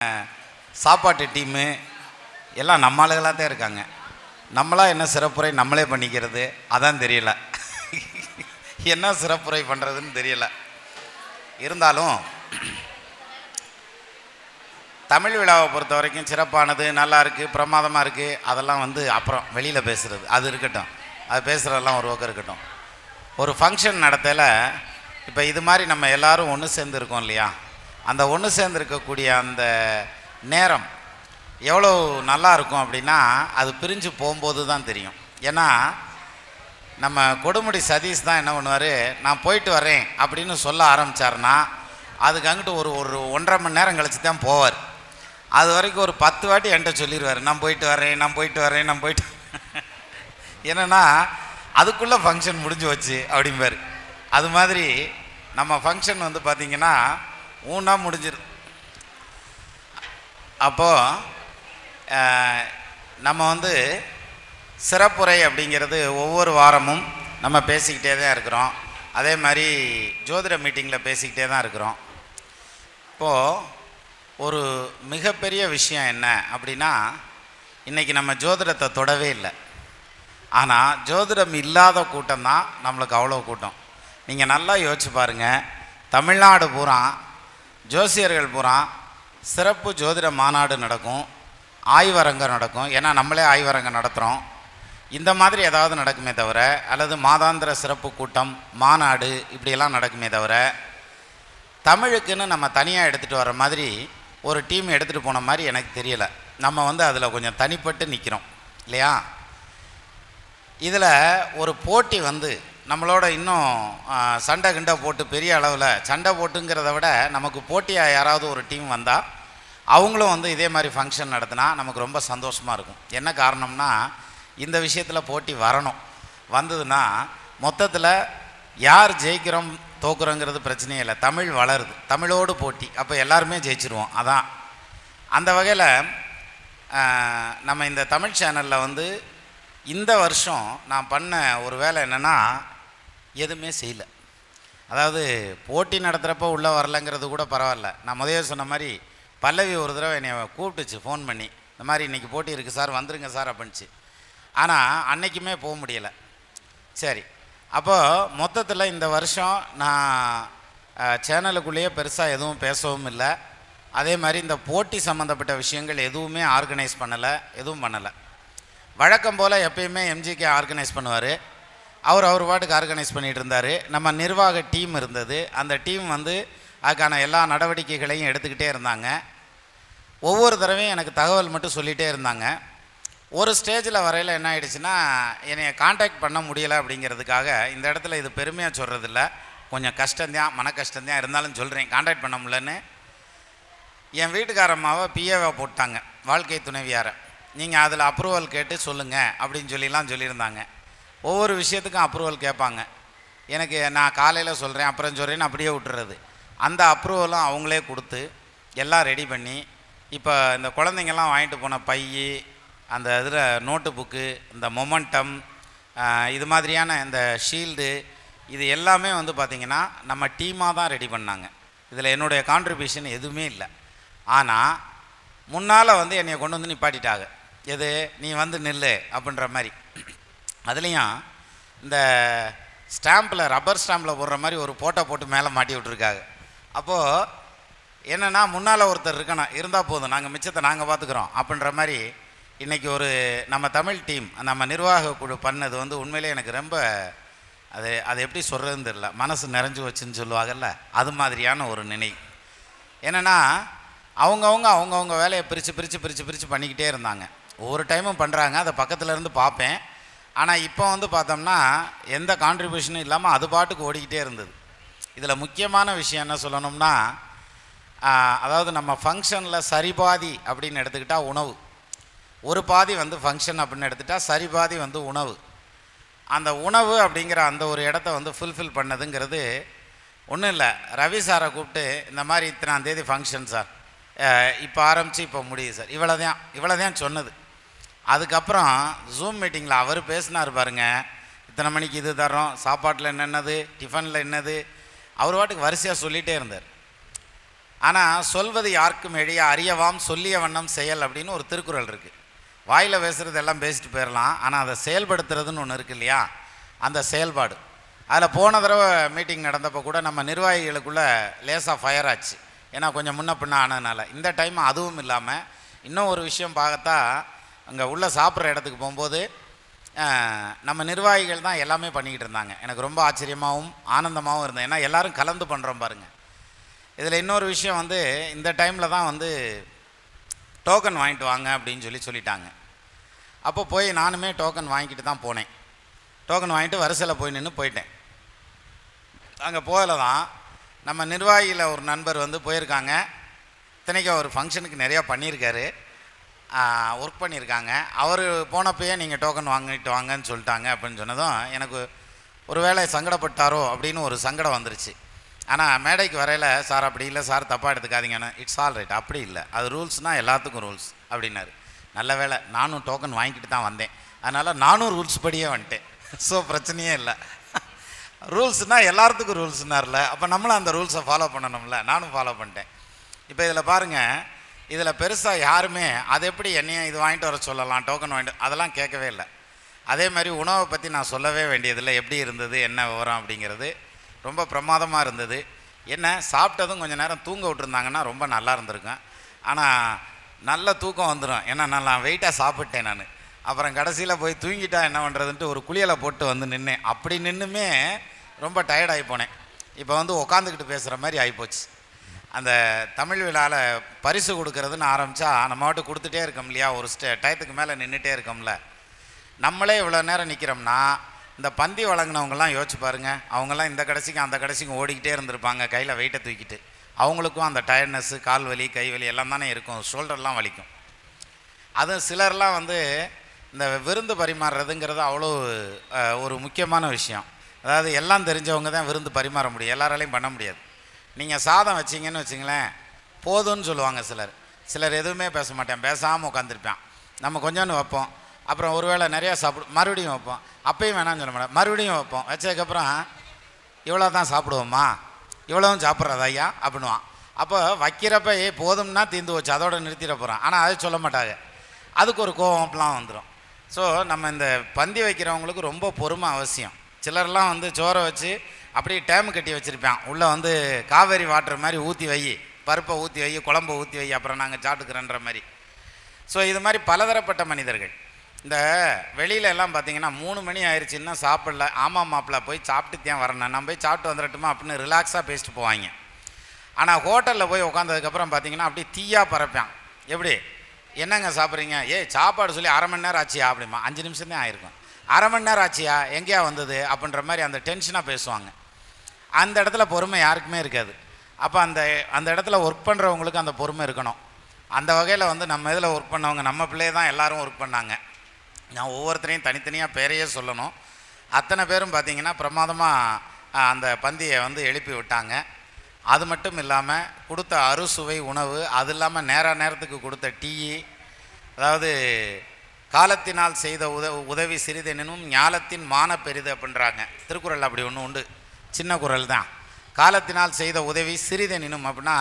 சாப்பாட்டு டீமு எல்லாம் நம்ம ஆளுகளாக தான் இருக்காங்க. நம்மளா என்ன சிறப்புரை நம்மளே பண்ணிக்கிறது அதான் தெரியல. என்ன சிறப்புரை பண்ணுறதுன்னு தெரியல. இருந்தாலும் தமிழ் விழாவை பொறுத்த வரைக்கும் சிறப்பானது, நல்லா இருக்குது, பிரமாதமாக இருக்குது, அதெல்லாம் அப்புறம் வெளியில் பேசுகிறது அது இருக்கட்டும். அது பேசுகிறதெல்லாம் ஒரு பக்கம் இருக்கட்டும். ஒரு ஃபங்க்ஷன் நடத்தல இப்போ இது மாதிரி நம்ம எல்லோரும் ஒன்று சேர்ந்துருக்கோம் இல்லையா, அந்த ஒன்று சேர்ந்துருக்கக்கூடிய அந்த நேரம் எவ்வளோ நல்லா இருக்கும் அப்படின்னா அது பிரிஞ்சு போகும்போது தான் தெரியும். ஏன்னா நம்ம கொடுமுடி சதீஷ் தான் என்ன பண்ணுவார், நான் போயிட்டு வரேன் அப்படின்னு சொல்ல ஆரம்பித்தார்னா அதுக்கு அங்கிட்டு ஒரு 1.5 மணி நேரம் கழிச்சு தான் போவார். அது வரைக்கும் ஒரு 10 வாட்டி என்கிட்ட சொல்லிடுவார், நான் போயிட்டு வரேன். என்னென்னா அதுக்குள்ளே ஃபங்க்ஷன் முடிஞ்சு வச்சு அப்படிம்பார். அது மாதிரி நம்ம ஃபங்க்ஷன் பார்த்திங்கன்னா ஊனா முடிஞ்சிடும். அப்போது நம்ம சிறப்புரை அப்படிங்கிறது ஒவ்வொரு வாரமும் நம்ம பேசிக்கிட்டே தான் இருக்கிறோம். அதே மாதிரி ஜோதிட மீட்டிங்கில் பேசிக்கிட்டே தான் இருக்கிறோம். இப்போது ஒரு மிகப்பெரிய விஷயம் என்ன அப்படின்னா, இன்றைக்கி நம்ம ஜோதிடத்தை தொடவே இல்லை. ஆனால் ஜோதிடம் இல்லாத கூட்டம் தான் நம்மளுக்கு அவ்வளோ கூட்டம். நீங்கள் நல்லா யோசிச்சு பாருங்கள், தமிழ்நாடு பூரா ஜோசியர்கள் பூரா சிறப்பு ஜோதிட மாநாடு நடக்கும், ஆய்வரங்கம் நடக்கும். ஏன்னா நம்மளே ஆய்வரங்கம் நடத்துகிறோம். இந்த மாதிரி ஏதாவது நடக்குமே தவிர, அல்லது மாதாந்திர சிறப்பு கூட்டம், மாநாடு இப்படியெல்லாம் நடக்குமே தவிர, தமிழுக்குன்னு நம்ம தனியாக எடுத்துகிட்டு வர மாதிரி ஒரு டீம் எடுத்துகிட்டு போன மாதிரி எனக்கு தெரியலை. நம்ம அதில் கொஞ்சம் தனிப்பட்டு நிற்கிறோம் இல்லையா. இதில் ஒரு போட்டி நம்மளோட இன்னும் சண்டை கிண்டை போட்டு பெரிய அளவில் சண்டை போட்டுங்கிறத விட நமக்கு போட்டியாக யாராவது ஒரு டீம் வந்தால் அவங்களும் இதே மாதிரி ஃபங்க்ஷன் நடத்தினா நமக்கு ரொம்ப சந்தோஷமாக இருக்கும். என்ன காரணம்னா, இந்த விஷயத்தில் போட்டி வரணும். வந்ததுன்னா மொத்தத்தில் யார் ஜெயிக்கிறோம் தோக்குறோங்கிறது பிரச்சனையே இல்லை, தமிழ் வளருது, தமிழோடு போட்டி, அப்போ எல்லாருமே ஜெயிச்சிருவோம். அதான் அந்த வகையில் நம்ம இந்த தமிழ் சேனலில் இந்த வருஷம் நான் பண்ண ஒரு வேலை என்னென்னா, எதுவுமே செய்யலை. அதாவது போட்டி நடத்துகிறப்ப உள்ளே வரலைங்கிறது கூட பரவாயில்ல. நான் முதல்ல சொன்ன மாதிரி பல்லவி ஒரு தடவை என்னை கூப்பிட்டுச்சு ஃபோன் பண்ணி, இந்த மாதிரி இன்றைக்கி போட்டி இருக்குது சார், வந்துருங்க சார் அப்படின்ச்சு. ஆனால் அன்றைக்குமே போக முடியலை. சரி, அப்போது மொத்தத்தில் இந்த வருஷம் நான் சேனலுக்குள்ளேயே பெருசாக எதுவும் பேசவும் இல்லை. அதே மாதிரி இந்த போட்டி சம்மந்தப்பட்ட விஷயங்கள் எதுவுமே ஆர்கனைஸ் பண்ணலை, எதுவும் பண்ணலை. வழக்கம் போல் எப்பயுமே எம்ஜிகே ஆர்கனைஸ் பண்ணுவார். அவர் பாட்டுக்கு ஆர்கனைஸ் பண்ணிகிட்டு இருந்தார். நம்ம நிர்வாக டீம் இருந்தது. அந்த டீம் அதுக்கான எல்லா நடவடிக்கைகளையும் எடுத்துக்கிட்டே இருந்தாங்க. ஒவ்வொரு தடவையும் எனக்கு தகவல் மட்டும் சொல்லிகிட்டே இருந்தாங்க. ஒரு ஸ்டேஜில் வரையில் என்ன ஆகிடுச்சுன்னா, என்னை காண்டாக்ட் பண்ண முடியலை. அப்படிங்கிறதுக்காக இந்த இடத்துல இது பெருமையாக சொல்கிறதில்ல, கொஞ்சம் கஷ்டந்தான், மன கஷ்டந்தான், இருந்தாலும் சொல்கிறேன். காண்டாக்ட் பண்ண முடியலன்னு என் வீட்டுக்காரம்மாவை பிஏவை போட்டாங்க, வாழ்க்கை துணைவியாரை. நீங்கள் அதில் அப்ரூவல் கேட்டு சொல்லுங்கள் அப்படின்னு சொல்லியிருந்தாங்க. ஒவ்வொரு விஷயத்துக்கும் அப்ரூவல் கேட்பாங்க. எனக்கு நான் காலையில் சொல்கிறேன் அப்புறம் சொல்கிறேன்னு அப்படியே விட்டுறது. அந்த அப்ரூவலும் அவங்களே கொடுத்து எல்லாம் ரெடி பண்ணி, இப்போ இந்த குழந்தைங்கள்லாம் வாங்கிட்டு போன பை, அந்த இதில் நோட்டு புக்கு, இந்த மொமெண்டம், இது மாதிரியான இந்த ஷீல்டு, இது எல்லாமே பார்த்திங்கன்னா நம்ம டீமாக தான் ரெடி பண்ணாங்க. இதில் என்னுடைய கான்ட்ரிபியூஷன் எதுவுமே இல்லை. ஆனால் முன்னால் என்னை கொண்டு நிப்பாட்டிட்டாங்க. எது, நீ நில்லு அப்படின்ற மாதிரி. அதுலேயும் இந்த ஸ்டாம்பில், ரப்பர் ஸ்டாம்பில் போடுற மாதிரி ஒரு போட்டோ போட்டு மேலே மாட்டி விட்ருக்காங்க. அப்போது என்னென்னா, முன்னால் ஒருத்தர் இருக்கணும், இருந்தால் போதும், நாங்கள் மிச்சத்தை நாங்கள் பார்த்துக்குறோம் அப்படின்ற மாதிரி. இன்றைக்கி ஒரு நம்ம தமிழ் டீம், நம்ம நிர்வாக குழு பண்ணது உண்மையிலே எனக்கு ரொம்ப அது எப்படி சொல்கிறதுன்னு தெரியல, மனசு நிறைஞ்சு வச்சுன்னு சொல்லுவாங்கல்ல, அது மாதிரியான ஒரு நினைவு. என்னென்னா அவங்கவுங்க வேலையை பிரித்து பண்ணிக்கிட்டே இருந்தாங்க. ஒவ்வொரு டைமும் பண்ணுறாங்க, அதை பக்கத்தில் இருந்து பார்ப்பேன். ஆனால் இப்போ பார்த்தோம்னா எந்த கான்ட்ரிபியூஷனும் இல்லாமல் அது பாட்டுக்கு ஓடிக்கிட்டே இருந்தது. இதில் முக்கியமான விஷயம் என்ன சொல்லணும்னா, அதாவது நம்ம ஃபங்க்ஷனில் சரிபாதி அப்படின்னு எடுத்துக்கிட்டால் உணவு, ஒரு பாதி ஃபங்க்ஷன் அப்படின்னு எடுத்துகிட்டால் சரிபாதி உணவு. அந்த உணவு அப்படிங்கிற அந்த ஒரு இடத்த ஃபுல்ஃபில் பண்ணதுங்கிறது ஒன்றும் இல்லை. ரவி சாரை கூப்பிட்டு, இந்த மாதிரி இத்தனாம் தேதி ஃபங்க்ஷன் சார், இப்போ ஆரம்பித்து இப்போ முடியுது சார், இவ்வளோதான் சொன்னது. அதுக்கப்புறம் ஜூம் மீட்டிங்கில் அவர் பேசினார் பாருங்க, இத்தனை மணிக்கு இது தரோம், சாப்பாட்டில் என்னென்னது, டிஃபனில் என்னது, அவர் பாட்டுக்கு வரிசையாக சொல்லிகிட்டே இருந்தார். ஆனால் சொல்வது யாருக்கும் எளிய அறியவாம் சொல்லிய வண்ணம் செயல் அப்படின்னு ஒரு திருக்குறள் இருக்குது. வாயில் பேசுகிறது எல்லாம் பேசிட்டு போயிடலாம், ஆனால் அதை செயல்படுத்துறதுன்னு ஒன்று இருக்குது இல்லையா, அந்த செயல்பாடு. அதில் போன தடவை மீட்டிங் நடந்தப்போ கூட நம்ம நிர்வாகிகளுக்குள்ளே லேசாக ஃபயர் ஆச்சு, ஏன்னா கொஞ்சம் முன்ன பின்ன ஆனதுனால. இந்த டைம் அதுவும் இல்லாமல் இன்னும் ஒரு விஷயம் பார்த்தா, அங்கே உள்ளே சாப்பிட்ற இடத்துக்கு போகும்போது நம்ம நிர்வாகிகள் தான் எல்லாமே பண்ணிக்கிட்டு இருந்தாங்க. எனக்கு ரொம்ப ஆச்சரியமாகவும் ஆனந்தமாகவும் இருந்தது, ஏன்னா எல்லோரும் கலந்து பண்ணுறோம் பாருங்கள். இதில் இன்னொரு விஷயம் வந்து, இந்த டைமில் தான் வந்து டோக்கன் வாங்கிட்டு வாங்க அப்படின்னு சொல்லிட்டாங்க. அப்போ போய் நானுமே டோக்கன் வாங்கிட்டு தான் போனேன். டோக்கன் வாங்கிட்டு வரிசையில் போய் நின்று போயிட்டேன். அங்கே போகல தான் நம்ம நிர்வாகியில் ஒரு நண்பர் வந்து போயிருக்காங்க. இத்தனைக்கும் ஒரு ஃபங்க்ஷனுக்கு நிறையா பண்ணியிருக்காரு, ஒர்க் பண்ணியிருக்காங்க. அவர் போனப்பயே நீங்கள் டோக்கன் வாங்கிட்டு வாங்கன்னு சொல்லிட்டாங்க அப்படின்னு சொன்னதும் எனக்கு ஒரு வேளை சங்கடப்பட்டாரோ அப்படின்னு ஒரு சங்கடம் வந்துருச்சு. ஆனால் மேடைக்கு வரையில், சார் அப்படி இல்லை சார், தப்பாக எடுத்துக்காதீங்கன்னு. இட்ஸ் ஆல் ரைட், அப்படி இல்லை, அது ரூல்ஸ்னால் எல்லாத்துக்கும் ரூல்ஸ் அப்படின்னாரு. நல்ல வேளை நானும் டோக்கன் வாங்கிட்டு தான் வந்தேன், அதனால் நானும் ரூல்ஸ் படியே வந்துட்டேன். ஸோ பிரச்சனையே இல்லை. ரூல்ஸ்னால் எல்லாத்துக்கும் ரூல்ஸ்னார்ல, அப்போ நம்மளும் அந்த ரூல்ஸை ஃபாலோ பண்ணணும்ல. நானும் ஃபாலோ பண்ணிட்டேன். இப்போ இதில் பாருங்கள், இதில் பெருசாக யாருமே அது எப்படி என்னையும் இது வாங்கிட்டு வர சொல்லலாம், டோக்கன் வாங்கிட்டு, அதெல்லாம் கேட்கவே இல்லை. அதே மாதிரி உணவை பற்றி நான் சொல்லவே வேண்டியதில்லை, எப்படி இருந்தது என்ன விவரம் அப்படிங்கிறது ரொம்ப பிரமாதமாக இருந்தது. என்ன சாப்பிட்டதும் கொஞ்சம் நேரம் தூங்க விட்டுருந்தாங்கன்னா ரொம்ப நல்லா இருந்திருக்கும். ஆனால் நல்ல தூக்கம் வந்துடும், ஏன்னா நான் வெயிட்டாக சாப்பிட்டேன் நான். அப்புறம் கடைசியில் போய் தூங்கிட்டா என்ன பண்ணுறதுன்ட்டு ஒரு குளியலை போட்டு வந்து நின்னேன். அப்படி நின்றுமே ரொம்ப டயர்டாகி போனேன். இப்போ வந்து உட்காந்துக்கிட்டு பேசுகிற மாதிரி ஆகிப்போச்சு. அந்த தமிழ் விழாவில் பரிசு கொடுக்கறதுன்னு ஆரம்பித்தா நம்ம மட்டும் கொடுத்துட்டே இருக்கோம் இல்லையா, ஒரு டயத்துக்கு மேலே நின்றுட்டே இருக்கோம்ல. நம்மளே இவ்வளோ நேரம் நிற்கிறோம்னா, இந்த பந்தி வழங்கினவங்கலாம் யோசிச்சு பாருங்கள், அவங்கெல்லாம் இந்த கடைசிக்கும் அந்த கடைசிக்கும் ஓடிக்கிட்டே இருந்திருப்பாங்க கையில் வெயிட்டை தூக்கிட்டு. அவங்களுக்கும் அந்த டயர்ட்னஸ்ஸு, கால் வலி கை வலி எல்லாம் தானே இருக்கும், ஷோல்டர்லாம் வலிக்கும். அதுவும் சிலர்லாம் வந்து இந்த விருந்து பரிமாறுறதுங்கிறது அவ்வளோ ஒரு முக்கியமான விஷயம். அதாவது எல்லாம் தெரிஞ்சவங்க தான் விருந்து பரிமாற முடியும், எல்லாராலையும் பண்ண முடியாது. நீங்கள் சாதம் வச்சிங்கன்னு வச்சிங்களேன், போதும்னு சொல்லுவாங்க சிலர். சிலர் எதுவுமே பேச மாட்டேன், பேசாமல் உட்காந்துருப்பான். நம்ம கொஞ்சோன்னு வைப்போம், அப்புறம் ஒருவேளை நிறையா சாப்பிடும், மறுபடியும் வைப்போம், அப்பயும் வேணாம்னு சொல்ல மாட்டேன், மறுபடியும் வைப்போம். வச்சதுக்கப்புறம் இவ்வளோ தான் சாப்பிடுவோம்மா, இவ்வளவும் சாப்பிட்றது ஐயா அப்படின்வான். அப்போ வைக்கிறப்ப போதும்னா தீர்ந்து வச்சு அதோட நிறுத்திட போகிறான். ஆனால் அதை சொல்ல மாட்டாங்க, அதுக்கு ஒரு கோவம்லாம் வந்துடும். ஸோ நம்ம இந்த பந்தி வைக்கிறவங்களுக்கு ரொம்ப பொறுமை அவசியம். சிலர்லாம் வந்து சோறை வச்சு அப்படியே டேமு கட்டி வச்சுருப்பான், உள்ளே வந்து காவேரி வாட்டர் மாதிரி ஊற்றி வை, பருப்பை ஊற்றி வை, குழம்பை ஊற்றி வை, அப்புறம் நாங்கள் சாப்பிட்டுக்கிறன்ற மாதிரி. ஸோ இது மாதிரி பலதரப்பட்ட மனிதர்கள். இந்த வெளியில எல்லாம் பார்த்தீங்கன்னா 3 மணி ஆயிடுச்சுன்னா சாப்பிடல, ஆமாம் மாப்பிள்ள போய் சாப்பிட்டு தான் வரணும், நான் போய் சாப்பிட்டு வந்துடட்டுமா அப்படின்னு ரிலாக்ஸாக பேசிட்டு போவாங்க. ஆனால் ஹோட்டலில் போய் உட்காந்ததுக்கப்புறம் பார்த்தீங்கன்னா அப்படியே தீயாக பறப்பான். எப்படி என்னங்க சாப்பிட்றீங்க, சாப்பாடு சொல்லி 1/2 மணி நேரம் ஆச்சியா அப்படிமா, 5 நிமிஷம் தான் ஆயிருக்கும், 1/2 மணி நேரம் ஆச்சியா எங்கேயா வந்தது அப்படின்ற மாதிரி அந்த டென்ஷனாக பேசுவாங்க. அந்த இடத்துல பொறுமை யாருக்குமே இருக்காது. அப்போ அந்த இடத்துல ஒர்க் பண்ணுறவங்களுக்கு அந்த பொறுமை இருக்கணும். அந்த வகையில் வந்து நம்ம இதில் ஒர்க் பண்ணவங்க, நம்ம பிள்ளைய தான் எல்லோரும் ஒர்க் பண்ணாங்க. நான் ஒவ்வொருத்தரையும் தனித்தனியாக பேரையே சொல்லணும். அத்தனை பேரும் பார்த்திங்கன்னா பிரமாதமாக அந்த பந்தியை வந்து எழுப்பி விட்டாங்க. அது மட்டும் இல்லாமல் கொடுத்த அறுசுவை உணவு, அது இல்லாமல் நேரத்துக்கு கொடுத்த டீ, அதாவது காலத்தினால் செய்த உதவி சிறிதெனும் ஞாலத்தின் மான பெரிது அப்படின்றாங்க திருக்குறள். அப்படி ஒன்று உண்டு, சின்ன குறள் தான். காலத்தினால் செய்த உதவி சிறிதெனும் அப்படின்னா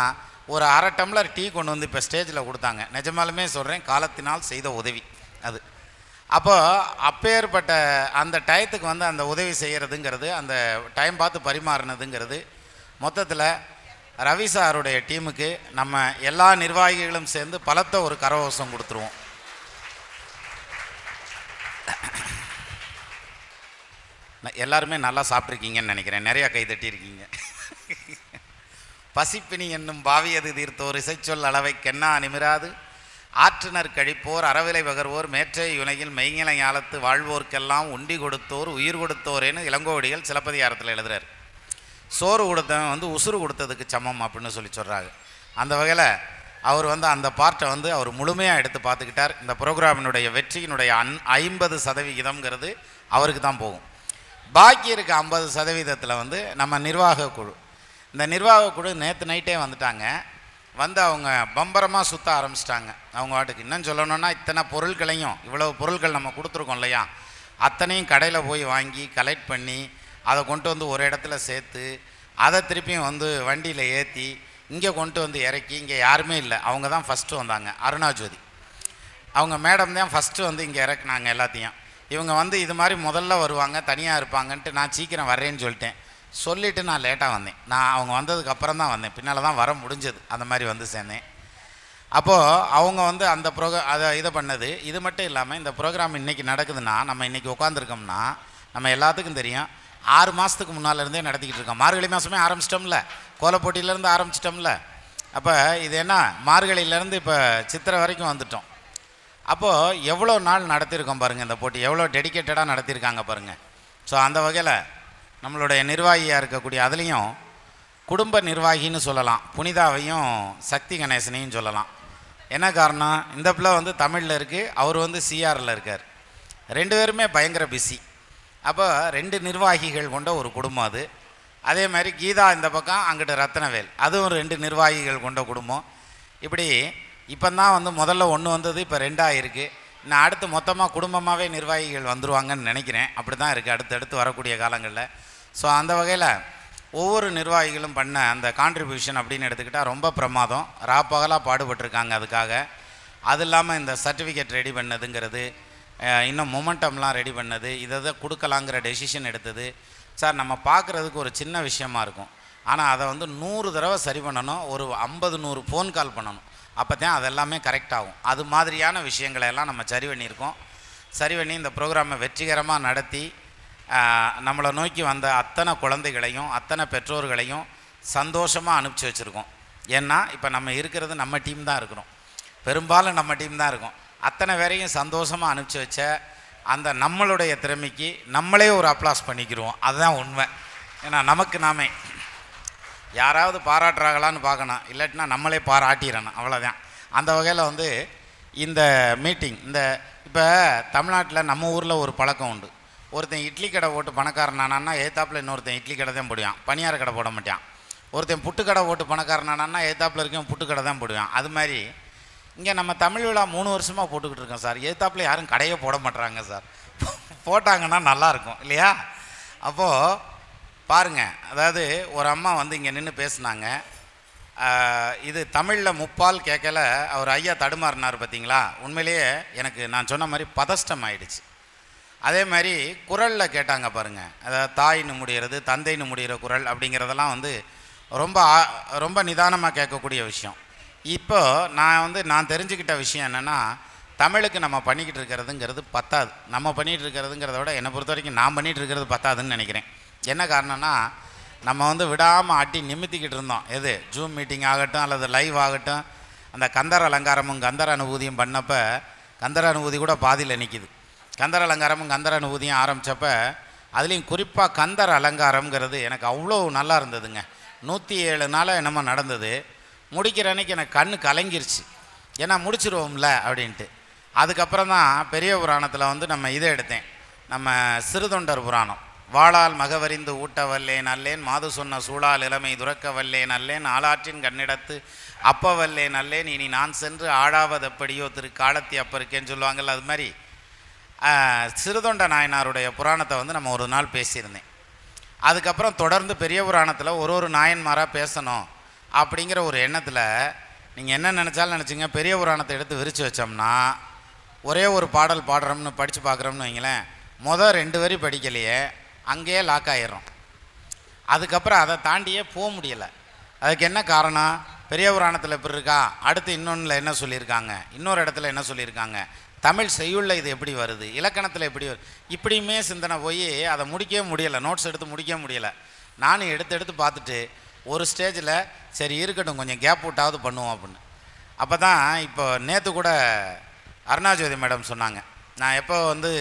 ஒரு 1/2 டம்ளர் டீ கொண்டு வந்து இப்போ ஸ்டேஜில் கொடுத்தாங்க. நிஜமாலுமே சொல்கிறேன், காலத்தினால் செய்த உதவி அது. அப்பேற்பட்ட அந்த டயத்துக்கு வந்து அந்த உதவி செய்கிறதுங்கிறது, அந்த டைம் பார்த்து பரிமாறினதுங்கிறது, மொத்தத்தில் ரவி சாருடைய டீமுக்கு நம்ம எல்லா நிர்வாகிகளும் சேர்ந்து பலத்த ஒரு கரகோஷம் கொடுத்துருவோம். எல்லாருமே நல்லா சாப்பிட்ருக்கீங்கன்னு நினைக்கிறேன், நிறையா கை தட்டியிருக்கீங்க. பசிப்பினி என்னும் பாவியது தீர்த்தோர் இசைச்சொல் அளவை கென்னா நிமிராது ஆற்றுனர் கழிப்போர் அறவிலை பகர்வோர் மேற்றை யுனையில் மெய்ஞல ஞாலத்து வாழ்வோர்க்கெல்லாம் உண்டி கொடுத்தோர் உயிர் கொடுத்தோரேன்னு இளங்கோவடிகள் சிலப்பதிகாரத்தில் எழுதுறார். சோறு கொடுத்தவன் வந்து உசுறு கொடுத்ததுக்கு சமம் அப்படின்னு சொல்கிறாங்க. அந்த வகையில் அவர் வந்து அந்த பார்ட்டை வந்து அவர் முழுமையாக எடுத்து பார்த்துக்கிட்டார். இந்த ப்ரோக்ராமினுடைய வெற்றியினுடைய 50% அவருக்கு தான் போகும். பாக்கி இருக்க 50% வந்து நம்ம நிர்வாக குழு. இந்த நிர்வாக குழு நேற்று நைட்டே வந்துட்டாங்க. வந்து அவங்க பம்பரமாக சுற்ற ஆரம்பிச்சிட்டாங்க அவங்க வாட்டுக்கு. இன்னும் சொல்லணுன்னா, இத்தனை பொருட்களையும், இவ்வளவு பொருட்கள் நம்ம கொடுத்துருக்கோம் இல்லையா, அத்தனையும் கடையில் போய் வாங்கி கலெக்ட் பண்ணி அதை கொண்டு வந்து ஒரு இடத்துல சேர்த்து அதை திருப்பியும் வந்து வண்டியில் ஏற்றி இங்கே கொண்டு வந்து இறக்கி இங்கே யாருமே இல்லை, அவங்க தான் ஃபஸ்ட்டு வந்தாங்க. அருணாஜோதி அவங்க மேடம் தான் ஃபஸ்ட்டு வந்து இங்கே இறக்குனாங்க எல்லாத்தையும். இவங்க வந்து இது மாதிரி முதல்ல வருவாங்க, தனியாக இருப்பாங்கன்ட்டு நான் சீக்கிரம் வரேன்னு சொல்லிவிட்டு நான் லேட்டாக வந்தேன். நான் அவங்க வந்ததுக்கப்புறம் தான் வந்தேன், பின்னால் தான் வர முடிஞ்சது. அந்த மாதிரி வந்து சேர்ந்தேன். அப்போது அவங்க வந்து அந்த அதை இதை பண்ணது. இது மட்டும் இல்லாமல் இந்த ப்ரோக்ராம் இன்றைக்கி நடக்குதுன்னா, நம்ம இன்றைக்கி உட்காந்துருக்கோம்னா நம்ம எல்லாத்துக்கும் தெரியும், 6 மாதத்துக்கு முன்னாலேருந்தே நடத்திக்கிட்டு இருக்கோம். மார்கழி மாதமே ஆரம்பிச்சிட்டோம்ல, கோலப்போட்டியிலேருந்து ஆரம்பிச்சிட்டோம்ல. அப்போ இது என்ன, மார்கழியிலேருந்து இப்போ சித்திரை வரைக்கும் வந்துட்டோம். அப்போது எவ்வளோ நாள் நடத்தியிருக்கோம் பாருங்கள், இந்த போட்டி எவ்வளோ டெடிக்கேட்டடாக நடத்தியிருக்காங்க பாருங்கள். ஸோ அந்த வகையில் நம்மளுடைய நிர்வாகியாக இருக்கக்கூடிய, அதுலேயும் குடும்ப நிர்வாகின்னு சொல்லலாம், புனிதாவையும் சக்தி கணேசனையும் சொல்லலாம். என்ன காரணம், இந்த பிள்ளை வந்து தமிழில் இருக்குது, அவர் வந்து சிஆரில் இருக்கார். 2 பேருமே பயங்கர பிஸி. அப்போ 2 நிர்வாகிகள் கொண்ட ஒரு குடும்பம் அது. அதே மாதிரி கீதா இந்த பக்கம், அங்கிட்ட ரத்னவேல், அதுவும் 2 நிர்வாகிகள் கொண்ட குடும்பம். இப்படி இப்போ தான் வந்து முதல்ல 1 வந்தது, இப்போ 2 இருக்குது. நான் அடுத்து மொத்தமாக குடும்பமாகவே நிர்வாகிகள் வந்துருவாங்கன்னு நினைக்கிறேன். அப்படி தான் இருக்குது அடுத்தடுத்து வரக்கூடிய காலங்களில். ஸோ அந்த வகையில் ஒவ்வொரு நிர்வாகிகளும் பண்ண அந்த கான்ட்ரிபியூஷன் அப்படின்னு எடுத்துக்கிட்டால் ரொம்ப பிரமாதம். ராப்பகலாக பாடுபட்டிருக்காங்க அதுக்காக. அது இல்லாமல் இந்த சர்டிஃபிகேட் ரெடி பண்ணதுங்கிறது, இன்னும் மொமெண்டம்லாம் ரெடி பண்ணது, இதை கொடுக்கலாங்கிற டெசிஷன் எடுத்தது. சார் நம்ம பார்க்குறதுக்கு ஒரு சின்ன விஷயமா இருக்கும், ஆனால் அதை வந்து 100 தடவை சரி பண்ணணும், ஒரு 50-100 ஃபோன் கால் பண்ணணும், அப்போ தான் அதெல்லாமே கரெக்ட் ஆகும். அது மாதிரியான விஷயங்களை எல்லாம் நம்ம சரி பண்ணியிருக்கோம். சரி பண்ணி இந்த ப்ரோக்ராமை வெற்றிகரமாக நடத்தி நம்மளை நோக்கி வந்த அத்தனை குழந்தைகளையும் அத்தனை பெற்றோர்களையும் சந்தோஷமாக அனுப்பிச்சி வச்சுருக்கோம். ஏன்னா இப்போ நம்ம இருக்கிறது நம்ம டீம் தான் இருக்கிறோம், பெரும்பாலும் நம்ம டீம் தான் இருக்கும். அத்தனை பேரையும் சந்தோஷமாக அனுப்பிச்சி வச்ச அந்த நம்மளுடைய திறமைக்கு நம்மளே ஒரு அப்ளாஸ் பண்ணிக்கிறோம். அதுதான் உண்மை. ஏன்னா நமக்கு நாமே யாராவது பாராட்டுறாங்களான்னு பார்க்கணும், இல்லாட்டினா நம்மளே பாராட்டிடணும், அவ்வளோதான். அந்த வகையில் வந்து இந்த மீட்டிங், இந்த இப்போ தமிழ்நாட்டில் நம்ம ஊரில் ஒரு பழக்கம் உண்டு. ஒருத்தன் இட்லி கடை போட்டு பணக்காரனானா ஏத்தாப்பில் இன்னொருத்தன் இட்லி கடை தான் போடுவான், பணியார கடை போட மாட்டான். ஒருத்தன் புட்டு கடை போட்டு பணக்காரனானா ஏத்தாப்பில் இருக்கவன் புட்டு கடை தான் போடுவான். அது மாதிரி இங்கே நம்ம தமிழ் விழா 3 வருஷமாக போட்டுக்கிட்டு இருக்கோம் சார். ஏத்தாப்பில் யாரும் கடையே போட மாட்டுறாங்க சார். போட்டாங்கன்னா நல்லாயிருக்கும் இல்லையா? அப்போது பாருங்கள், அதாவது ஒரு அம்மா வந்து இங்கே நின்று பேசுனாங்க. இது தமிழில் முப்பால் கேட்கல அவர் ஐயா தடுமாறினார் பார்த்தீங்களா? உண்மையிலேயே எனக்கு நான் சொன்ன மாதிரி பதஷ்டம் ஆயிடுச்சு. அதே மாதிரி குரலில் கேட்டாங்க பாருங்கள், அதாவது தாயின்னு முடிகிறது, தந்தைன்னு முடிகிற குரல் அப்படிங்கிறதெல்லாம் வந்து ரொம்ப ரொம்ப நிதானமாக கேட்கக்கூடிய விஷயம். இப்போ நான் தெரிஞ்சுக்கிட்ட விஷயம் என்னென்னா, தமிழுக்கு நம்ம பண்ணிக்கிட்டு இருக்கிறதுங்கிறது பத்தாது. நம்ம பண்ணிகிட்டு இருக்கிறதுங்கிறத விட என்னை பொறுத்த வரைக்கும் நான் பண்ணிகிட்டு இருக்கிறது பத்தாதுன்னு நினைக்கிறேன். என்ன காரணம்னா, நம்ம வந்து விடாமல் ஆட்டி நிமித்திக்கிட்டு இருந்தோம். எது ஜூம் மீட்டிங் ஆகட்டும் அல்லது லைவ் ஆகட்டும், அந்த கந்தர் அலங்காரமும் கந்தர் அனுபூதியும் பண்ணப்போ கந்தர் அனுபூதி கூட பாதியில் நிற்கிது. கந்தர் அலங்காரமும் கந்தர் அனுபூதியும் ஆரம்பித்தப்ப அதுலேயும் குறிப்பாக கந்தர் அலங்காரங்கிறது எனக்கு அவ்வளோ நல்லா இருந்ததுங்க. 107 நாளாக என்னமோ நடந்தது. முடிக்கிற அன்றைக்கி எனக்கு கண்ணு கலங்கிருச்சு, ஏன்னா முடிச்சிருவோம்ல அப்படின்ட்டு. அதுக்கப்புறம் தான் பெரிய புராணத்தில் வந்து நம்ம இதை எடுத்தேன், நம்ம சிறுதொண்டர் புராணம். வாளால் மகவறிந்து ஊட்ட வல்லேன் அல்லேன், மாது சொன்ன சூழால் இளமை துறக்க வல்லேன் அல்லேன், ஆளாற்றின் கண்ணிடத்து அப்ப வல்லேன் அல்லேன், இனி நான் சென்று ஆழாவது எப்படியோ திரு காலத்தி அப்பருக்கேன்னு சொல்லுவாங்கள்ல. அது மாதிரி சிறுதொண்ட நாயனாருடைய புராணத்தை வந்து நம்ம ஒரு நாள் பேசியிருந்தேன். அதுக்கப்புறம் தொடர்ந்து பெரிய புராணத்தில் ஒரு நாயன்மாராக பேசணும் அப்படிங்கிற ஒரு எண்ணத்தில் நீங்கள் என்ன நினச்சாலும் நினச்சிங்க, பெரிய புராணத்தை எடுத்து விரித்து வச்சோம்னா ஒரே ஒரு பாடல் பாடுறோம்னு படித்து பார்க்குறோம்னு வைங்களேன், மொதல் 2 வரி படிக்கலையே அங்கேயே லாக் ஆகிடுறோம். அதுக்கப்புறம் அதை தாண்டியே போக முடியலை. அதுக்கு என்ன காரணம், பெரிய புராணத்தில் எப்படி இருக்கா, அடுத்து இன்னொன்றில் என்ன சொல்லியிருக்காங்க, இன்னொரு இடத்துல என்ன சொல்லியிருக்காங்க, தமிழ் செய்யுள்ள இது எப்படி வருது, இலக்கணத்தில் எப்படி வருது, இப்படியுமே சிந்தனை போய் அதை முடிக்கவே முடியலை, நோட்ஸ் எடுத்து முடிக்க முடியலை. நானும் எடுத்து பார்த்துட்டு ஒரு ஸ்டேஜில் சரி இருக்கட்டும் கொஞ்சம் கேப் விட்டாவது பண்ணுவோம் அப்படின்னு. அப்போ தான் இப்போ நேற்று கூட அருணாஜோதி மேடம் சொன்னாங்க, நான் எப்போ வந்து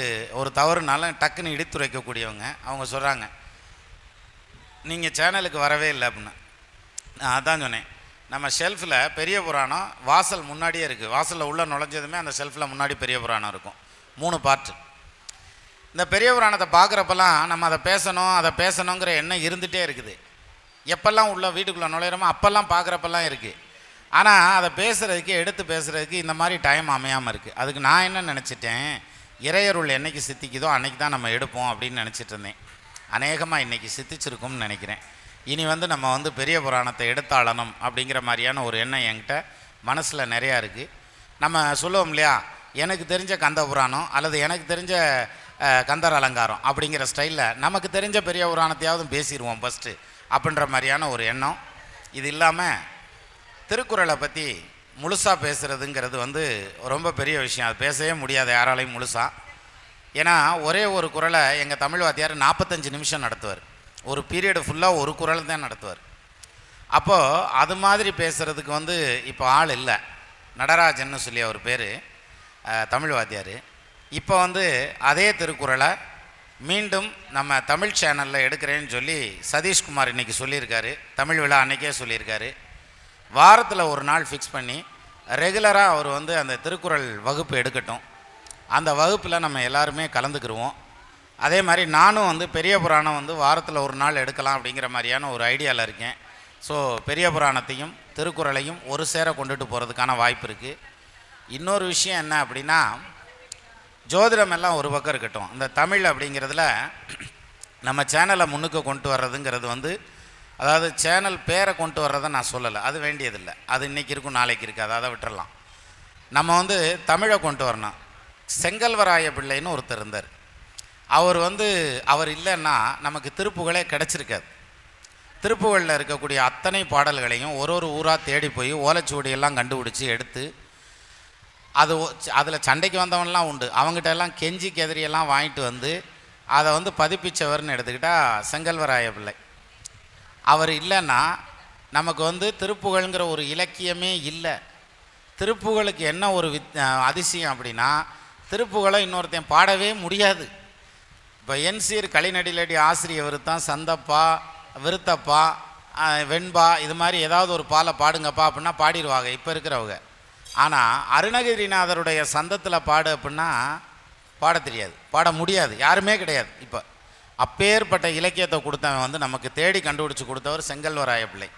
ஒரு தவறுனாலும் டக்குன்னு இடித்துரைக்கக்கூடியவங்க, அவங்க சொல்கிறாங்க நீங்கள் சேனலுக்கு வரவே இல்லை அப்படின்னு. நான் அதான் சொன்னேன், நம்ம ஷெல்ஃபில் பெரிய புராணம் வாசல் முன்னாடியே இருக்குது, வாசலில் உள்ளே நுழைஞ்சதுமே அந்த ஷெல்ஃபில் முன்னாடி பெரிய புராணம் இருக்கும், 3 பார்ட்டு. இந்த பெரிய புராணத்தை பார்க்குறப்பெல்லாம் நம்ம அதை பேசணுங்கிற எண்ணம் இருந்துகிட்டே இருக்குது. எப்பெல்லாம் உள்ள வீட்டுக்குள்ளே நுழையிறோமோ அப்போல்லாம் பார்க்குறப்பெல்லாம் இருக்குது. ஆனால் அதை பேசுகிறதுக்கு எடுத்து பேசுகிறதுக்கு இந்த மாதிரி டைம் அமையாமல் இருக்குது. அதுக்கு நான் என்ன நினச்சிட்டேன், இறையருள் என்னைக்கு சித்திக்குதோ அன்றைக்கி தான் நம்ம எடுப்போம் அப்படின்னு நினச்சிட்டு இருந்தேன். அநேகமாக இன்றைக்கி சித்திச்சிருக்கும்னு நினைக்கிறேன். இனி வந்து நம்ம வந்து பெரிய புராணத்தை எடுத்தாளணும் அப்படிங்கிற மாதிரியான ஒரு எண்ணம் என்கிட்ட மனசில் நிறையா இருக்குது. நம்ம சொல்லுவோம் இல்லையா, எனக்கு தெரிஞ்ச கந்த புராணம் அல்லது எனக்கு தெரிஞ்ச கந்தர் அலங்காரம் அப்படிங்கிற ஸ்டைலில் நமக்கு தெரிஞ்ச பெரிய புராணத்தையாவது பேசிடுவோம் ஃபஸ்ட்டு அப்படின்ற மாதிரியான ஒரு எண்ணம். இது இல்லாமல் திருக்குறளை பற்றி முழுசாக பேசுகிறதுங்கிறது வந்து ரொம்ப பெரிய விஷயம். அது பேசவே முடியாது யாராலையும் முழுசாக. ஏன்னா ஒரே ஒரு குறளை எங்கள் தமிழ் வாத்தியார் 45 நிமிஷம் நடத்துவார். ஒரு பீரியடு ஃபுல்லாக ஒரு குறள் தான் நடத்துவார். அப்போது அது மாதிரி பேசுகிறதுக்கு வந்து இப்போ ஆள் இல்லை. நடராஜன்னு சொல்லி அவர் பேர், தமிழ் வாத்தியார். இப்போ வந்து அதே திருக்குறளை மீண்டும் நம்ம தமிழ் சேனலில் எடுக்கிறேன்னு சொல்லி சதீஷ்குமார் இன்றைக்கி சொல்லியிருக்காரு. தமிழ் விழா அன்றைக்கே சொல்லியிருக்காரு. வாரத்தில் ஒரு நாள் ஃபிக்ஸ் பண்ணி ரெகுலராக அவர் வந்து அந்த திருக்குறள் வகுப்பு எடுக்கட்டும். அந்த வகுப்பில் நம்ம எல்லாருமே கலந்துக்கிடுவோம். அதே மாதிரி நானும் வந்து பெரிய புராணம் வந்து வாரத்தில் ஒரு நாள் எடுக்கலாம் அப்படிங்கிற மாதிரியான ஒரு ஐடியாவில் இருக்கேன். ஸோ பெரிய புராணத்தையும் திருக்குறளையும் ஒரு சேர கொண்டுட்டு போகிறதுக்கான வாய்ப்பு இருக்குது. இன்னொரு விஷயம் என்ன அப்படின்னா, ஜோதிடம் எல்லாம் ஒரு பக்கம் இருக்கட்டும், இந்த தமிழ் அப்படிங்கிறதுல நம்ம சேனலை முன்னுக்கு கொண்டு வர்றதுங்கிறது வந்து, அதாவது சேனல் பேரை கொண்டு வர்றதை நான் சொல்லலை, அது வேண்டியதில்லை. அது இன்றைக்கி இருக்கும் நாளைக்கு இருக்காது, அதை விட்டுறலாம். நம்ம வந்து தமிழை கொண்டு வரணும். செங்கல்வராய பிள்ளைன்னு ஒருத்தர் இருந்தார். அவர் இல்லைன்னா நமக்கு திருப்புகளே கிடச்சிருக்காது. திருப்புகளில் இருக்கக்கூடிய அத்தனை பாடல்களையும் ஒரு ஊராக தேடி போய் ஓலைச்சுவடியெல்லாம் கண்டுபிடிச்சி எடுத்து அதில் சண்டைக்கு வந்தவன்லாம் உண்டு. அவங்ககிட்ட எல்லாம் கெஞ்சி கெதிரியெல்லாம் வாங்கிட்டு வந்து அதை வந்து பதிப்பிச்சவர்னு எடுத்துக்கிட்டால் செங்கல்வராய பிள்ளை. அவர் இல்லைன்னா நமக்கு வந்து திருப்புகழ்ங்கிற ஒரு இலக்கியமே இல்லை. திருப்புகளுக்கு என்ன ஒரு அதிசயம் அப்படின்னா, திருப்புகளை இன்னொருத்தன் பாடவே முடியாது. இப்போ என்சீர் கலிநடிலடி ஆசிரியர் தான் சந்தப்பா, விருத்தப்பா, வெண்பா, இது மாதிரி ஏதாவது ஒரு பாலை பாடுங்கப்பா அப்படின்னா பாடிடுவாங்க இப்போ இருக்கிறவங்க. ஆனால் அருணகிரிநாதருடைய சந்தத்தில் பாடு அப்படின்னா பாட தெரியாது, பாட முடியாது, யாருமே கிடையாது. இப்போ அப்பேற்பட்ட இலக்கியத்தை கொடுத்தவன் வந்து நமக்கு தேடி கண்டுபிடிச்சி கொடுத்தவர் செங்கல்வராய பிள்ளை.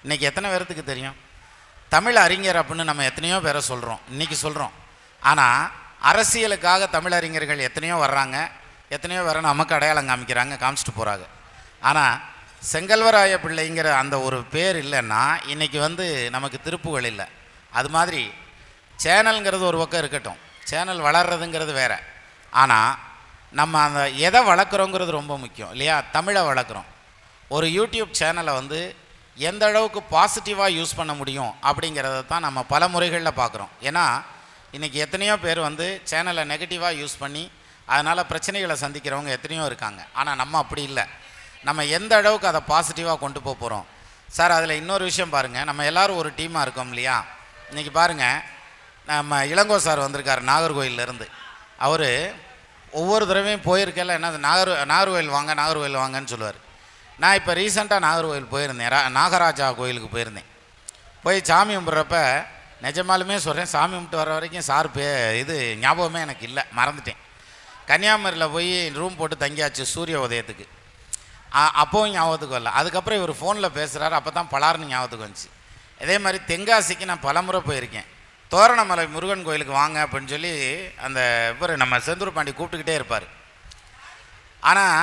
இன்றைக்கி எத்தனை பேர்த்துக்கு தெரியும்? தமிழ் அறிஞர் அப்படின்னு நம்ம எத்தனையோ பேரை சொல்கிறோம், இன்றைக்கி சொல்கிறோம். ஆனால் அரசியலுக்காக தமிழ் அறிஞர்கள் எத்தனையோ வர்றாங்க, எத்தனையோ பேரை நமக்கு அடையாளம் காமிக்கிறாங்க, காமிச்சிட்டு போகிறாங்க. ஆனால் செங்கல்வராய பிள்ளைங்கிற அந்த ஒரு பேர் இல்லைன்னா இன்றைக்கி வந்து நமக்கு திருப்புகள் இல்லை. அது மாதிரி சேனல்ங்கிறது ஒரு பக்கம் இருக்கட்டும், சேனல் வளர்கிறதுங்கிறது வேறு. ஆனால் நம்ம அந்த எதை வளர்க்குறோங்கிறது ரொம்ப முக்கியம் இல்லையா? தமிழை வளர்க்குறோம். ஒரு யூடியூப் சேனலை வந்து எந்த அளவுக்கு பாசிட்டிவாக யூஸ் பண்ண முடியும் அப்படிங்கிறத தான் நம்ம பல முறைகளில் பார்க்குறோம். ஏன்னா இன்றைக்கி எத்தனையோ பேர் வந்து சேனலை நெகட்டிவாக யூஸ் பண்ணி அதனால் பிரச்சனைகளை சந்திக்கிறவங்க எத்தனையோ இருக்காங்க. ஆனால் நம்ம அப்படி இல்லை. நம்ம எந்த அளவுக்கு அதை பாசிட்டிவாக கொண்டு போக போகிறோம். சார் அதில் இன்னொரு விஷயம் பாருங்கள், நம்ம எல்லோரும் ஒரு டீமாக இருக்கோம் இல்லையா? இன்றைக்கி பாருங்கள், நம்ம இளங்கோ சார் வந்திருக்கார் நாகர்கோயிலேருந்து. அவர் ஒவ்வொரு தடவையும் போயிருக்கல என்ன நாகர்கோயில் வாங்க நாகர்கோயில் வாங்கன்னு சொல்லுவார். நான் இப்போ ரீசெண்டாக நாகர்கோயில் போயிருந்தேன், நாகராஜா கோயிலுக்கு போயிருந்தேன். போய் சாமி கும்பிட்றப்ப நிஜமாலுமே சொல்கிறேன், சாமி கும்பிட்டு வர வரைக்கும் சார் இது ஞாபகமே எனக்கு இல்லை, மறந்துட்டேன். கன்னியாகுமரியில் போய் ரூம் போட்டு தங்கியாச்சு சூரிய உதயத்துக்கு. அப்போவும் ஞாபகத்துக்கு வரல. அதுக்கப்புறம் இவர் ஃபோனில் பேசுகிறாரு, அப்போ தான் பலார்னு ஞாபகத்துக்கு வந்துச்சு. இதே மாதிரி தென்காசிக்கு நான் பலமுறை போயிருக்கேன். தோரணமலை முருகன் கோயிலுக்கு வாங்க அப்படின்னு சொல்லி அந்த இவர் நம்ம செந்தூர் பாண்டி கூப்பிட்டுக்கிட்டே இருப்பார். ஆனால்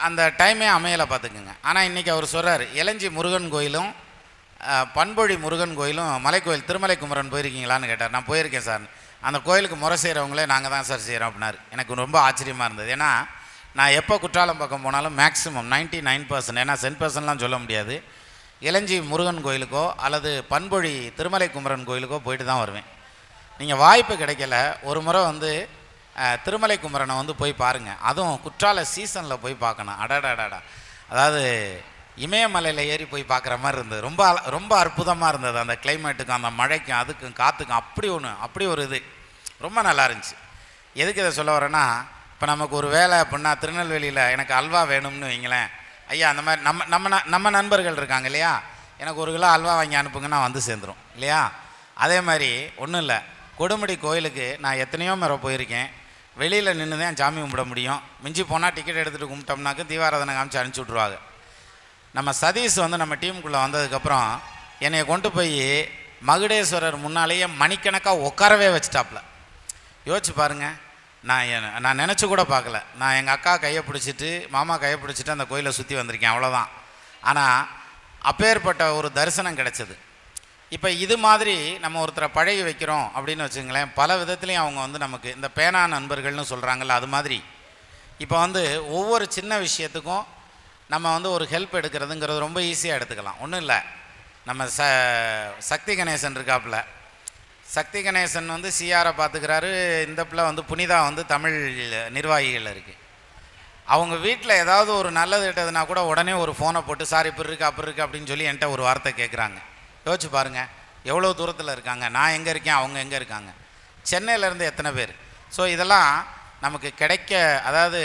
அந்த டைமே அமையலை பார்த்துக்குங்க. ஆனால் இன்றைக்கி அவர் சொல்கிறார், இளஞ்சி முருகன் கோயிலும் பண்பொழி முருகன் கோயிலும் மலைக்கோயில் திருமலை குமரன் போயிருக்கீங்களான்னு கேட்டார். நான் போயிருக்கேன் சார். அந்த கோயிலுக்கு முறை செய்கிறவங்களே நாங்கள் தான் சார் செய்கிறோம் அப்படின்னாரு. எனக்கு ரொம்ப ஆச்சரியமாக இருந்தது. ஏன்னா நான் எப்போ குற்றாலம் பக்கம் போனாலும் மேக்ஸிமம் 99%, ஏன்னா 10%லாம் சொல்ல முடியாது, இளஞ்சி முருகன் கோயிலுக்கோ அல்லது பண்பொழி திருமலை குமரன் கோயிலுக்கோ போயிட்டு தான் வருவேன். நீங்கள் வாய்ப்பு கிடைக்கல, ஒரு முறை வந்து திருமலை குமரனை வந்து போய் பாருங்கள். அதுவும் குற்றால சீசனில் போய் பார்க்கணும். அடாடாடாடா, அதாவது இமயமலையில் ஏறி போய் பார்க்குற மாதிரி இருந்தது. ரொம்ப ரொம்ப அற்புதமாக இருந்தது. அந்த கிளைமேட்டுக்கும் அந்த மழைக்கும் அதுக்கும் காற்றுக்கும் அப்படி ஒரு இது ரொம்ப நல்லா இருந்துச்சு. எதுக்கு இதை சொல்ல வரேன்னா, இப்போ நமக்கு ஒரு வேலை அப்படின்னா திருநெல்வேலியில் எனக்கு அல்வா வேணும்னு வைங்களேன், ஐயா அந்த மாதிரி நம்ம நண்பர்கள் இருக்காங்க இல்லையா, எனக்கு ஒரு கிலோ அல்வா வாங்கி அனுப்புங்கன்னா வந்து சேர்ந்துடும் இல்லையா? அதே மாதிரி ஒன்றும் இல்லை, கொடுமுடி கோயிலுக்கு நான் எத்தனையோ முறை போயிருக்கேன். வெளியில் நின்று தான் சாமி கும்பிட முடியும். மிஞ்சி போனால் டிக்கெட் எடுத்துகிட்டு கும்பிட்டோம்னாக்க தீபாராதனை காமிச்சு அனுப்பிச்சி விட்ருவாங்க. நம்ம சதீஷ் வந்து நம்ம டீமுக்குள்ளே வந்ததுக்கப்புறம் என்னை கொண்டு போய் மகுடேஸ்வரர் முன்னாலேயே மணிக்கணக்காக உட்காரவே வச்சுட்டாப்புல. யோசிச்சு பாருங்கள், நான் நினச்சி கூட பார்க்கல. நான் எங்கள் அக்கா கையை பிடிச்சிட்டு மாமா கையை பிடிச்சிட்டு அந்த கோயிலை சுற்றி வந்திருக்கேன், அவ்வளோதான். ஆனால் அப்பேற்பட்ட ஒரு தரிசனம் கிடைச்சது. இப்போ இது மாதிரி நம்ம ஒருத்தரை பழகி வைக்கிறோம் அப்படின்னு வச்சுங்களேன், பல விதத்துலேயும் அவங்க வந்து நமக்கு இந்த பேனா நண்பர்கள்னு சொல்கிறாங்கல்ல, அது மாதிரி இப்போ வந்து ஒவ்வொரு சின்ன விஷயத்துக்கும் நம்ம வந்து ஒரு ஹெல்ப் எடுக்கிறதுங்கிறது ரொம்ப ஈஸியாக எடுத்துக்கலாம். ஒன்றும் இல்லை, நம்ம சக்தி கணேசன் இருக்காப்புல, சக்தி கணேசன் வந்து சிஆரை பார்த்துக்கிறாரு, இந்த பிள்ளை வந்து புனிதா வந்து தமிழ் நிர்வாகிகள் இருக்குது. அவங்க வீட்டில் ஏதாவது ஒரு நல்லது இட்டதுனா கூட உடனே ஒரு ஃபோனை போட்டு சார் இப்படி இருக்கு அப்படி இருக்குது அப்படின்னு சொல்லி என்கிட்ட ஒரு வார்த்தை கேட்குறாங்க. யோசிச்சு பாருங்கள் எவ்வளோ தூரத்தில் இருக்காங்க, நான் எங்கே இருக்கேன், அவங்க எங்கே இருக்காங்க, சென்னையிலேருந்து எத்தனை பேர். ஸோ இதெல்லாம் நமக்கு கிடைக்க, அதாவது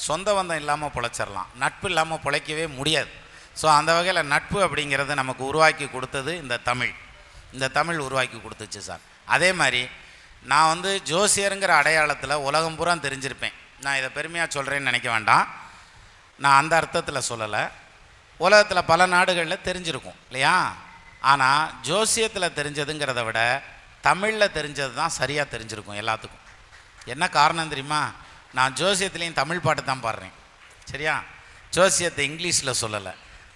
சொந்த பந்தம் இல்லாமல் பிழைச்சிடலாம், நட்பு இல்லாமல் பிழைக்கவே முடியாது. ஸோ அந்த வகையில் நட்பு அப்படிங்கிறது நமக்கு உருவாக்கி கொடுத்தது இந்த தமிழ் உருவாக்கி கொடுத்துச்சு சார். அதே மாதிரி நான் வந்து ஜோசியருங்கிற அடையாளத்தில் உலகம் பூரா தெரிஞ்சிருப்பேன். நான் இதை பெருமையாக சொல்கிறேன்னு நினைக்க வேண்டாம், நான் அந்த அர்த்தத்தில் சொல்லலை. உலகத்தில் பல நாடுகளில் தெரிஞ்சிருக்கும் இல்லையா. ஆனால் ஜோசியத்தில் தெரிஞ்சதுங்கிறத விட தமிழில் தெரிஞ்சது தான் சரியாக தெரிஞ்சிருக்கும் எல்லாத்துக்கும். என்ன காரணம் தெரியுமா? நான் ஜோசியத்துலேயும் தமிழ் பாட்டு தான் பாடுறேன், சரியா? ஜோசியத்தை இங்கிலீஷில் சொல்லலை.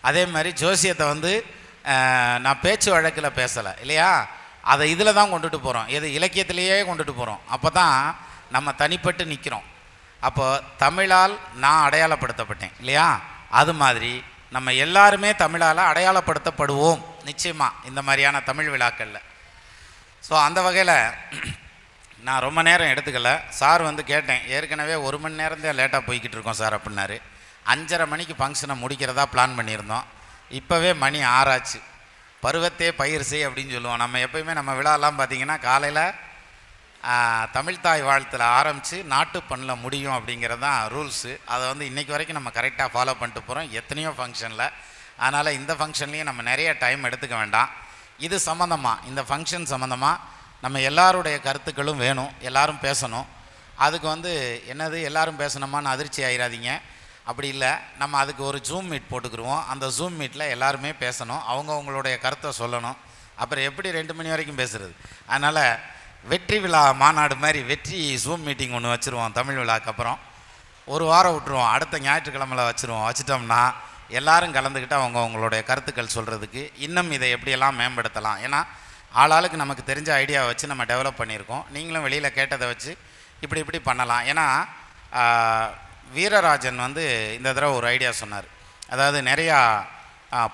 அதே மாதிரி ஜோசியத்தை வந்து நான் பேச்சு வழக்கில் பேசலை இல்லையா, அதை இதில் தான் கொண்டுட்டு போகிறோம், எது இலக்கியத்திலேயே கொண்டுட்டு போகிறோம். அப்போ தான் நம்ம தனிப்பட்டு நிற்கிறோம். அப்போ தமிழால் நான் அடையாளப்படுத்தப்பட்டேன் இல்லையா, அது மாதிரி நம்ம எல்லாருமே தமிழால் அடையாளப்படுத்தப்படுவோம் நிச்சயமாக இந்த மாதிரியான தமிழ் விழாக்களில். ஸோ அந்த வகையில் நான் ரொம்ப நேரம் எடுத்துக்கல. சார் வந்து கேட்டேன், ஏற்கனவே 1 மணி நேரம் தான் லேட்டாக போய்கிட்டு இருக்கோம் சார் அப்படின்னாரு. 5:30 மணிக்கு ஃபங்க்ஷனை முடிக்கிறதா பிளான் பண்ணியிருந்தோம். இப்போவே மணி 6 ஆச்சு. பருவத்தே பயிர் செய் அப்படின்னு சொல்லுவோம். நம்ம எப்போயுமே நம்ம விழாலாம் பார்த்திங்கன்னா காலையில் தமிழ்தாய் வாழ்த்தில் ஆரம்பித்து நாட்டுப்பண்ணில் முடியும் அப்படிங்கிறது தான் ரூல்ஸு. அதை வந்து இன்றைக்கி வரைக்கும் நம்ம கரெக்டாக ஃபாலோ பண்ணிட்டு போகிறோம் எத்தனையோ ஃபங்க்ஷனில். அதனால் இந்த ஃபங்க்ஷன்லேயும் நம்ம நிறைய டைம் எடுத்துக்க வேண்டாம். இது சம்மந்தமாக, இந்த ஃபங்க்ஷன் சம்மந்தமாக நம்ம எல்லாருடைய கருத்துக்களும் வேணும், எல்லாரும் பேசணும். அதுக்கு வந்து என்னது எல்லாரும் பேசணுமான்னு அதிர்ச்சி ஆயிடாதீங்க, அப்படி இல்லை. நம்ம அதுக்கு ஒரு ஜூம் மீட் போட்டுக்கிடுவோம். அந்த ஜூம் மீட்டில் எல்லாருமே பேசணும், அவங்கவுங்களுடைய கருத்தை சொல்லணும். அப்புறம் எப்படி 2 மணி வரைக்கும் பேசுகிறது? அதனால் வெற்றி விழா மாநாடு மாதிரி வெற்றி ஜூம் மீட்டிங் ஒன்று வச்சுருவோம். தமிழ் விழாக்கு அப்புறம் 1 வாரம் விட்டுருவோம், அடுத்த ஞாயிற்றுக்கிழமையில் வச்சுட்டோம்னா எல்லோரும் கலந்துக்கிட்டு அவங்களுடைய கருத்துக்கள் சொல்கிறதுக்கு இன்னும் இதை எப்படியெல்லாம் மேம்படுத்தலாம். ஏன்னா ஆளாளுக்கு நமக்கு தெரிஞ்ச ஐடியாவை வச்சு நம்ம டெவலப் பண்ணியிருக்கோம். நீங்களும் வெளியில் கேட்டதை வச்சு இப்படி பண்ணலாம். ஏன்னா வீரராஜன் வந்து இந்த தடவை ஒரு ஐடியா சொன்னார். அதாவது நிறையா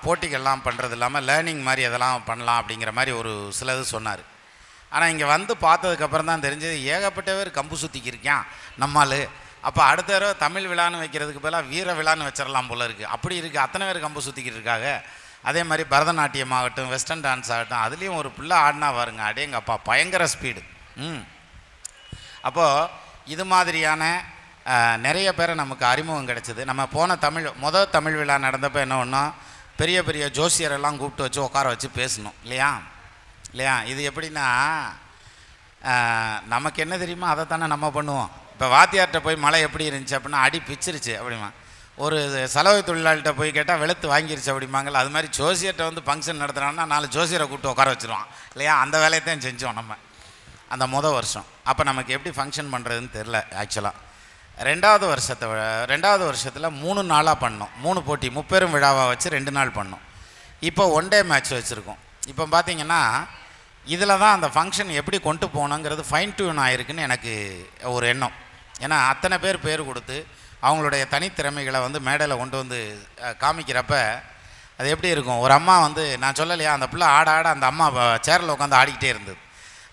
போட்டிகள்லாம் பண்ணுறது இல்லாமல் லேர்னிங் மாதிரி அதெல்லாம் பண்ணலாம் அப்படிங்கிற மாதிரி ஒரு சிலது சொன்னார். ஆனால் இங்கே வந்து பார்த்ததுக்கப்புறம் தான் தெரிஞ்சது, ஏகப்பட்ட பேர் கம்பு சுற்றிக்கிருக்கான் நம்மால். அப்போ அடுத்த தடவை தமிழ் விழான்னு வைக்கிறதுக்கு பதிலாக வீர விழான்னு வச்சிடலாம் போல இருக்குது. அப்படி இருக்குது, அத்தனை பேர் கம்பு சுற்றிக்கிட்டு இருக்காங்க. அதே மாதிரி பரதநாட்டியம் ஆகட்டும், வெஸ்டர்ன் டான்ஸ் ஆகட்டும், அதுலேயும் ஒரு பிள்ளை ஆடினா பாருங்க, அடேங்கப்பா பயங்கர ஸ்பீடு. அப்போது இது மாதிரியான நிறைய பேரை நமக்கு அறிமுகம் கிடச்சிது. நம்ம போன தமிழ் விழா நடந்தப்போ என்ன ஒன்றும் பெரிய பெரிய ஜோசியரெல்லாம் கூப்பிட்டு வச்சு உட்கார வச்சு பேசணும் இல்லையா. இது எப்படின்னா நமக்கு என்ன தெரியுமோ அதை தானே நம்ம பண்ணுவோம். இப்போ வாத்தியார்கிட்ட போய் மழை எப்படி இருந்துச்சு அப்படின்னா அடி பிச்சிருச்சு அப்படிமா, ஒரு சலவை தொழிலாளிகிட்ட போய் கேட்டால் வெளுத்து வாங்கிருச்சு அப்படிம்பாங்கள்ல. அது மாதிரி ஜோசியர்கிட்ட வந்து ஃபங்க்ஷன் நடத்துகிறான்னா 4 ஜோசியரை கூப்பிட்டு உட்கார வச்சுருவான் இல்லையா. அந்த வேலையை தான் செஞ்சோம் நம்ம அந்த வருஷம். அப்போ நமக்கு எப்படி ஃபங்க்ஷன் பண்ணுறதுன்னு தெரில ஆக்சுவலாக. 2வது வருஷத்தில் 3 நாளாக பண்ணோம். 3 போட்டி முப்பெரும் விழாவாக வச்சு 2 நாள் பண்ணோம். இப்போ 1 டே மேட்ச் வச்சுருக்கோம். இப்போ பார்த்திங்கன்னா இதில் தான் அந்த ஃபங்க்ஷன் எப்படி கொண்டு போகணுங்கிறது ஃபைன் டியூன் ஆகிருக்குன்னு எனக்கு ஒரு எண்ணம். ஏன்னா அத்தனை பேர் கொடுத்து அவங்களுடைய தனித்திறமைகளை வந்து மேடையில் கொண்டு வந்து காமிக்கிறப்ப அது எப்படி இருக்கும். ஒரு அம்மா வந்து நான் சொல்லலையா, அந்த பிள்ளை ஆட அந்த அம்மா சேரில் உட்காந்து ஆடிக்கிட்டே இருந்தது.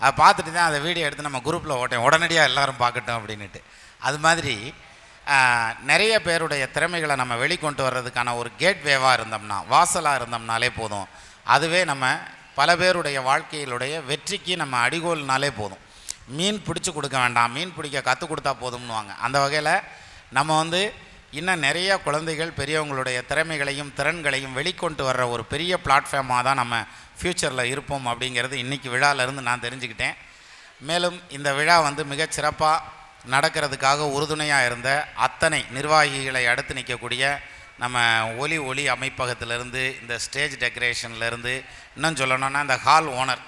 அதை பார்த்துட்டு தான் அதை வீடியோ எடுத்து நம்ம குரூப்பில் ஓட்டேன், உடனடியாக எல்லோரும் பார்க்கட்டும் அப்படின்ட்டு. அது மாதிரி நிறைய பேருடைய திறமைகளை நம்ம வெளிக்கொண்டு வர்றதுக்கான ஒரு கேட்வேவாக இருந்தோம்னா, வாசலாக இருந்தோம்னாலே போதும். அதுவே நம்ம பல பேருடைய வாழ்க்கையிலுடைய வெற்றிக்கு நம்ம அடிகோல்னாலே போதும். மீன் பிடிச்சி கொடுக்க வேண்டாம், மீன் பிடிக்க கற்றுக் கொடுத்தா போதும்னுவாங்க. அந்த வகையில் நம்ம வந்து இன்னும் நிறைய குழந்தைகள் பெரியவங்களுடைய திறமைகளையும் திறன்களையும் வெளிக்கொண்டு வர்ற ஒரு பெரிய பிளாட்ஃபார்மாக தான் நம்ம ஃப்யூச்சரில் இருப்போம் அப்படிங்கிறது இன்றைக்கி விழாவிலேருந்து நான் தெரிஞ்சுக்கிட்டேன். மேலும் இந்த விழா வந்து மிகச்சிறப்பாக நடக்கிறதுக்காக உறுதுணையாக இருந்த அத்தனை நிர்வாகிகளை அடுத்து நிற்கக்கூடிய நம்ம ஒலி அமைப்பகத்திலேருந்து, இந்த ஸ்டேஜ் டெக்கரேஷன்லேருந்து, இன்னும் சொல்லணுன்னா இந்த ஹால் ஓனர்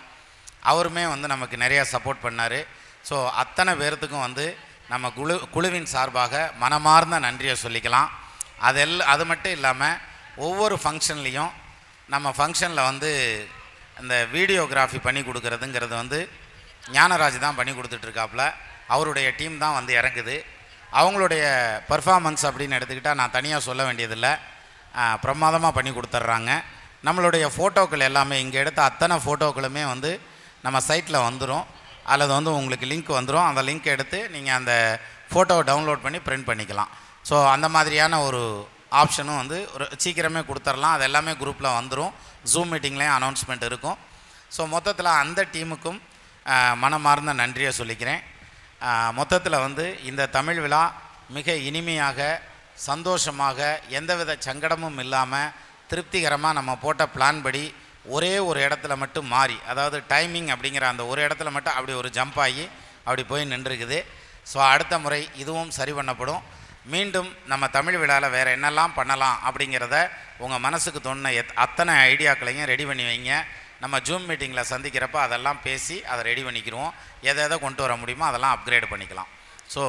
அவருமே வந்து நமக்கு நிறையா சப்போர்ட் பண்ணார். ஸோ அத்தனை பேர்த்துக்கும் வந்து நம்ம குழுவின் சார்பாக மனமார்ந்த நன்றியை சொல்லிக்கலாம். அது மட்டும் இல்லாமல் ஒவ்வொரு ஃபங்க்ஷன்லேயும் நம்ம ஃபங்க்ஷனில் வந்து இந்த வீடியோகிராஃபி பண்ணி கொடுக்குறதுங்கிறது வந்து ஞானராஜ் தான் பண்ணி கொடுத்துட்ருக்காப்புல. அவருடைய டீம் தான் வந்து இறங்குது. அவங்களுடைய பர்ஃபார்மன்ஸ் அப்படின்னு எடுத்துக்கிட்டால் நான் தனியாக சொல்ல வேண்டியதில்லை, பிரமாதமாக பண்ணி கொடுத்துட்றாங்க. நம்மளுடைய ஃபோட்டோக்கள் எல்லாமே இங்கே எடுத்த அத்தனை ஃபோட்டோக்களுமே வந்து நம்ம சைட்டில் வந்துடும், அல்லது வந்து உங்களுக்கு லிங்க் வந்துடும். அந்த லிங்க் எடுத்து நீங்கள் அந்த ஃபோட்டோவை டவுன்லோட் பண்ணி பிரிண்ட் பண்ணிக்கலாம். ஸோ அந்த மாதிரியான ஒரு ஆப்ஷனும் வந்து ஒரு சீக்கிரமே கொடுத்துர்லாம். அது எல்லாமே குரூப்பில் வந்துடும். ஜூம் மீட்டிங்லேயும் அனௌன்ஸ்மெண்ட் இருக்கும். ஸோ மொத்தத்தில் அந்த டீமுக்கும் மனமார்ந்த நன்றியை சொல்லிக்கிறேன். மொத்தத்தில் வந்து இந்த தமிழ் விழா மிக இனிமையாக, சந்தோஷமாக, எந்தவித சங்கடமும் இல்லாமல் திருப்திகரமாக நம்ம போட்ட பிளான் படி ஒரே ஒரு இடத்துல மட்டும் மாறி, அதாவது டைமிங் அப்படிங்கிற அந்த ஒரு இடத்துல மட்டும் அப்படி ஒரு ஜம்ப் ஆகி அப்படி போய் நின்றுருக்குது. ஸோ அடுத்த முறை இதுவும் சரி பண்ணப்படும். மீண்டும் நம்ம தமிழ் விழாவில் வேறு என்னெல்லாம் பண்ணலாம் அப்படிங்கிறத உங்கள் மனசுக்கு தோணுன அத்தனை ஐடியாக்களையும் ரெடி பண்ணி வைங்க. நம்ம ஜூம் மீட்டிங்கில் சந்திக்கிறப்ப அதெல்லாம் பேசி அதை ரெடி பண்ணிக்கிடுவோம். எதை கொண்டு வர முடியுமோ அதெல்லாம் அப்கிரேட் பண்ணிக்கலாம். ஸோ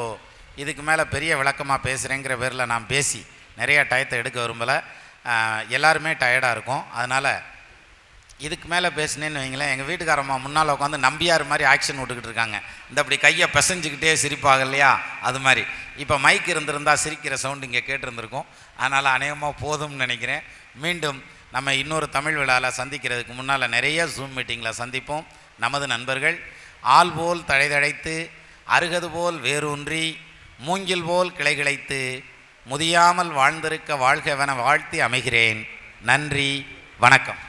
இதுக்கு மேலே பெரிய விளக்கமாக பேசுகிறேங்கிற பேரில் நான் பேசி நிறையா டயத்தை எடுக்க விரும்பலை. எல்லாருமே டயர்டாக இருக்கும். அதனால் இதுக்கு மேலே பேசினேன்னு வைங்களேன், எங்கள் வீட்டுக்காரம்மா முன்னால் உட்காந்து நம்பியார் மாதிரி ஆக்ஷன் விட்டுக்கிட்டு இருக்காங்க. இந்த அப்படி கையை பிசைஞ்சிக்கிட்டே சிரிப்பாக இல்லையா, அது மாதிரி. இப்போ மைக் இருந்திருந்தால் சிரிக்கிற சவுண்டு இங்கே கேட்டிருந்துருக்கும். அதனால் அநேகமாக போதும்னு நினைக்கிறேன். மீண்டும் நம்ம இன்னொரு தமிழ் விழாவில் சந்திக்கிறதுக்கு முன்னால் நிறைய ஜூம் மீட்டிங்கில் சந்திப்போம். நமது நண்பர்கள் ஆள் போல் தழைதழைத்து, அருகது போல் வேரூன்றி, மூங்கில் போல் கிளைகிளைத்து, முதியாமல் வாழ்ந்திருக்க வாழ்கவென வாழ்த்தி அமைகிறேன். நன்றி, வணக்கம்.